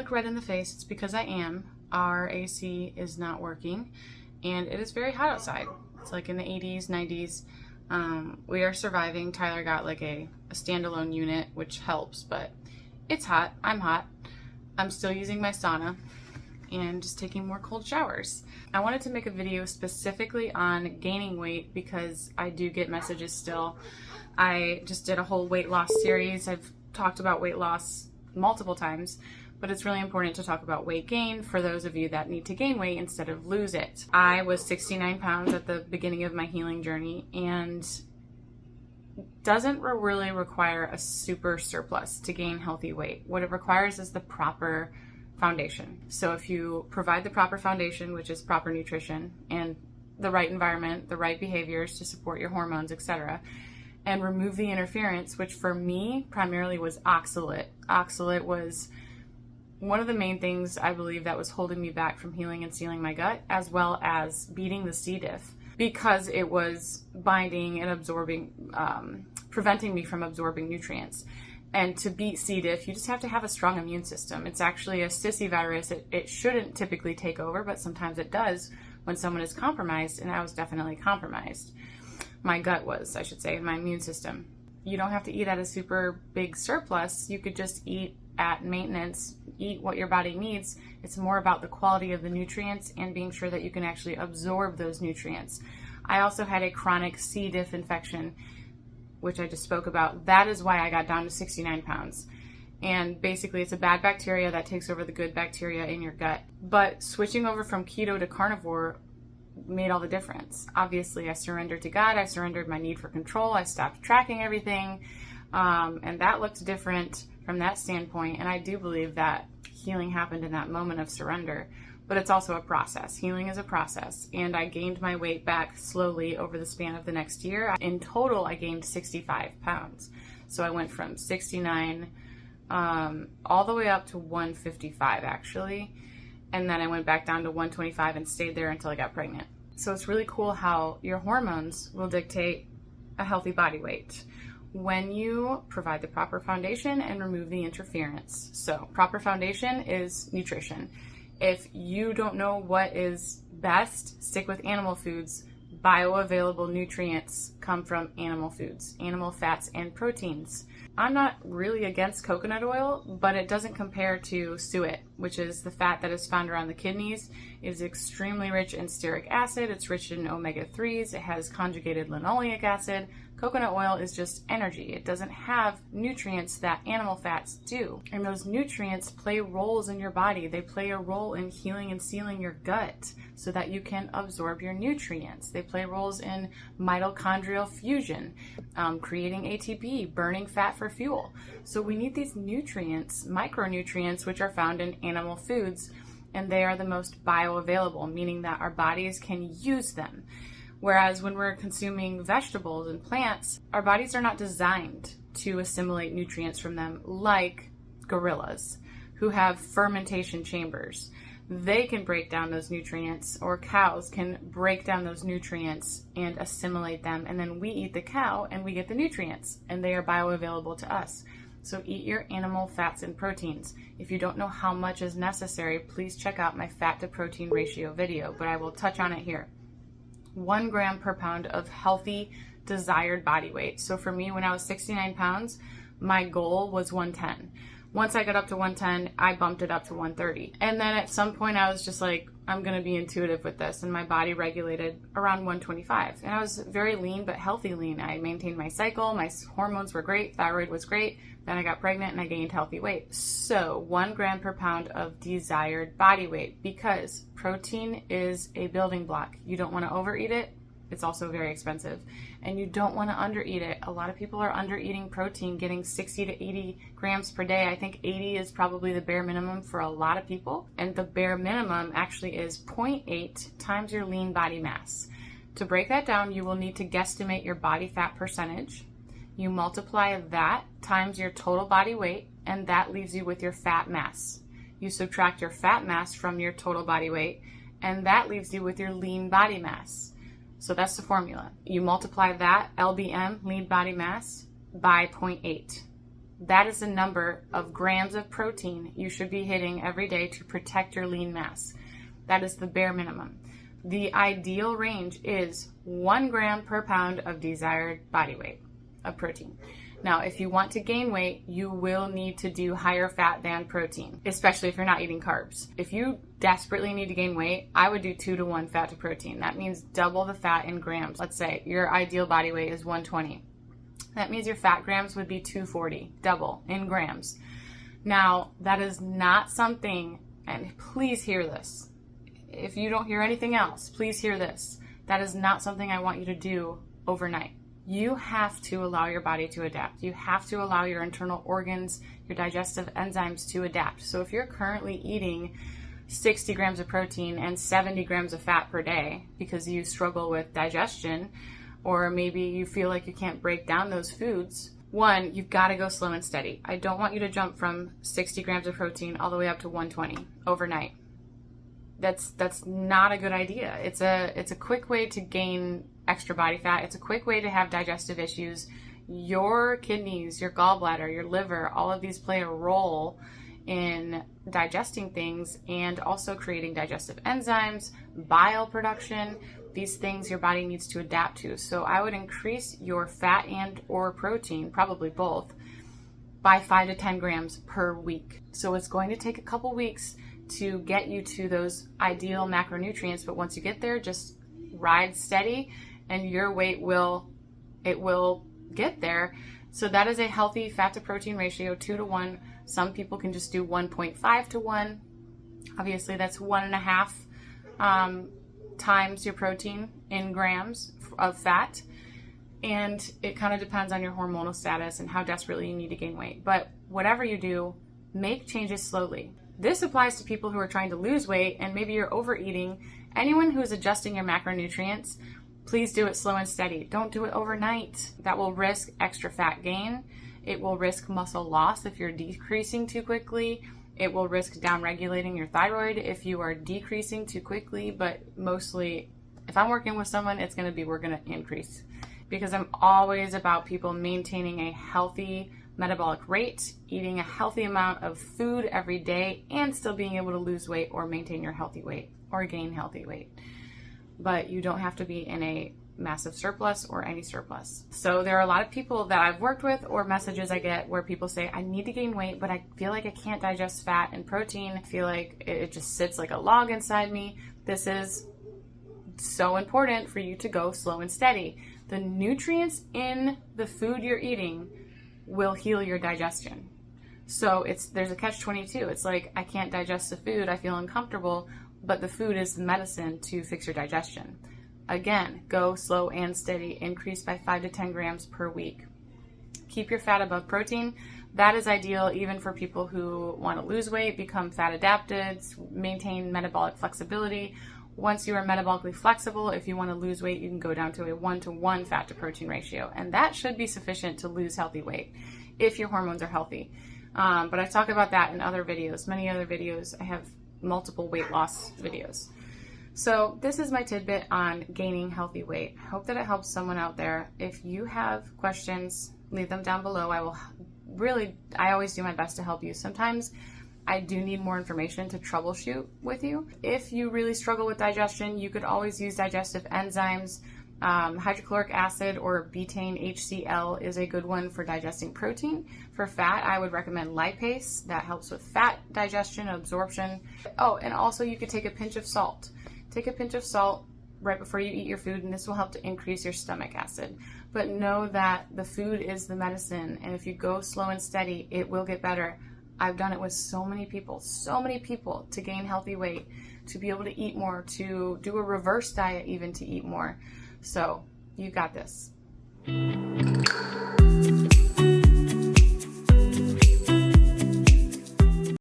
look red in the face, it's because I am. Our AC is not working and it is very hot outside. It's like in the 80s, 90s. We are surviving. Tyler got like a standalone unit, which helps, but it's hot. I'm hot. I'm still using my sauna and just taking more cold showers. I wanted to make a video specifically on gaining weight because I do get messages still. I just did a whole weight loss series. I've talked about weight loss multiple times, but it's really important to talk about weight gain for those of you that need to gain weight instead of lose it. I was 69 pounds at the beginning of my healing journey and doesn't really require a super surplus to gain healthy weight. What it requires is the proper foundation. So if you provide the proper foundation, which is proper nutrition and the right environment, the right behaviors to support your hormones, etc., and remove the interference, which for me primarily was oxalate. Oxalate was one of the main things I believe that was holding me back from healing and sealing my gut, as well as beating the CDiff, because it was binding and absorbing, preventing me from absorbing nutrients. And to beat C. diff, you just have to have a strong immune system. It's actually a sissy virus. It shouldn't typically take over, but sometimes it does when someone is compromised, and I was definitely compromised. My gut was, I should say, my immune system. You don't have to eat at a super big surplus. You could just eat at maintenance, eat what your body needs. It's more about the quality of the nutrients and being sure that you can actually absorb those nutrients. I also had a chronic C. diff infection, which I just spoke about. That is why I got down to 69 pounds. And basically it's a bad bacteria that takes over the good bacteria in your gut. But switching over from keto to carnivore made all the difference. Obviously I surrendered to God. I surrendered my need for control. I stopped tracking everything. And that looked different from that standpoint. And I do believe that healing happened in that moment of surrender. But it's also a process. Healing is a process. And I gained my weight back slowly over the span of the next year. In total, I gained 65 pounds. So I went from 69 all the way up to 155 actually. And then I went back down to 125 and stayed there until I got pregnant. So it's really cool how your hormones will dictate a healthy body weight when you provide the proper foundation and remove the interference. So proper foundation is nutrition. If you don't know what is best, stick with animal foods. Bioavailable nutrients come from animal foods, animal fats and proteins. I'm not really against coconut oil, but it doesn't compare to suet, which is the fat that is found around the kidneys. It is extremely rich in stearic acid. It's rich in omega-3s. It has conjugated linoleic acid. Coconut oil is just energy. It doesn't have nutrients that animal fats do. And those nutrients play roles in your body. They play a role in healing and sealing your gut so that you can absorb your nutrients. They play roles in mitochondrial fusion, creating ATP, burning fat for fuel. So we need these nutrients, micronutrients, which are found in animal foods, and they are the most bioavailable, meaning that our bodies can use them. Whereas when we're consuming vegetables and plants, our bodies are not designed to assimilate nutrients from them like gorillas who have fermentation chambers. They can break down those nutrients, or cows can break down those nutrients and assimilate them, and then we eat the cow and we get the nutrients, and they are bioavailable to us. So eat your animal fats and proteins. If you don't know how much is necessary, please check out my fat to protein ratio video, but I will touch on it here. 1 gram per pound of healthy, desired body weight. So for me, when I was 69 pounds, my goal was 110. Once I got up to 110, I bumped it up to 130. And then at some point I was just like, I'm gonna be intuitive with this. And my body regulated around 125. And I was very lean, but healthy lean. I maintained my cycle, my hormones were great, thyroid was great. Then I got pregnant and I gained healthy weight. So 1 gram per pound of desired body weight, because protein is a building block. You don't wanna overeat it. It's also very expensive, and you don't want to undereat it. A lot of people are undereating protein, getting 60 to 80 grams per day. I think 80 is probably the bare minimum for a lot of people, and the bare minimum actually is 0.8 times your lean body mass. To break that down, you will need to guesstimate your body fat percentage. You multiply that times your total body weight, and that leaves you with your fat mass. You subtract your fat mass from your total body weight, and that leaves you with your lean body mass. So that's the formula. You multiply that LBM, lean body mass, by 0.8. That is the number of grams of protein you should be hitting every day to protect your lean mass. That is the bare minimum. The ideal range is 1 gram per pound of desired body weight of protein. Now, if you want to gain weight, you will need to do higher fat than protein, especially if you're not eating carbs. If you desperately need to gain weight, I would do 2 to 1 fat to protein. That means double the fat in grams. Let's say your ideal body weight is 120. That means your fat grams would be 240, double in grams. Now, that is not something, and please hear this. If you don't hear anything else, please hear this. That is not something I want you to do overnight. You have to allow your body to adapt. You have to allow your internal organs, your digestive enzymes to adapt. So if you're currently eating 60 grams of protein and 70 grams of fat per day because you struggle with digestion, or maybe you feel like you can't break down those foods, one, you've got to go slow and steady. I don't want you to jump from 60 grams of protein all the way up to 120 overnight. That's not a good idea. It's a quick way to gain extra body fat. It's a quick way to have digestive issues. Your kidneys, your gallbladder, your liver, all of these play a role in digesting things and also creating digestive enzymes, bile production, these things your body needs to adapt to. So I would increase your fat and or protein, probably both, by 5 to 10 grams per week. So it's going to take a couple weeks to get you to those ideal macronutrients, but once you get there, just ride steady and your weight will get there. So that is a healthy fat to protein ratio, 2 to 1. Some people can just do 1.5 to 1. Obviously that's 1.5 times your protein in grams of fat. And it kind of depends on your hormonal status and how desperately you need to gain weight. But whatever you do, make changes slowly. This applies to people who are trying to lose weight and maybe you're overeating. Anyone who is adjusting your macronutrients, please do it slow and steady. Don't do it overnight. That will risk extra fat gain. It will risk muscle loss if you're decreasing too quickly. It will risk downregulating your thyroid if you are decreasing too quickly. But mostly, if I'm working with someone, it's going to be we're going to increase. Because I'm always about people maintaining a healthy metabolic rate, eating a healthy amount of food every day, and still being able to lose weight or maintain your healthy weight or gain healthy weight. But you don't have to be in a massive surplus or any surplus. So there are a lot of people that I've worked with or messages I get where people say, I need to gain weight, but I feel like I can't digest fat and protein. I feel like it just sits like a log inside me. This is so important for you to go slow and steady. The nutrients in the food you're eating will heal your digestion. So there's a catch-22. It's like, I can't digest the food, I feel uncomfortable, but the food is the medicine to fix your digestion. Again, go slow and steady. Increase by 5 to 10 grams per week. Keep your fat above protein. That is ideal even for people who want to lose weight, become fat adapted, maintain metabolic flexibility. Once you are metabolically flexible, if you want to lose weight, you can go down to a 1 to 1 fat to protein ratio. And that should be sufficient to lose healthy weight if your hormones are healthy. But I talk about that in other videos, many other videos. I have multiple weight loss videos. So this is my tidbit on gaining healthy weight. I hope that it helps someone out there. If you have questions, leave them down below. I always do my best to help you. Sometimes I do need more information to troubleshoot with you. If you really struggle with digestion, you could always use digestive enzymes. Hydrochloric acid or betaine HCl is a good one for digesting protein. For fat, I would recommend lipase. That helps with fat digestion, absorption. Oh, and also you could take a pinch of salt. Take a pinch of salt right before you eat your food, and this will help to increase your stomach acid. But know that the food is the medicine, and if you go slow and steady, it will get better. I've done it with so many people to gain healthy weight, to be able to eat more, to do a reverse diet even to eat more. So you got this.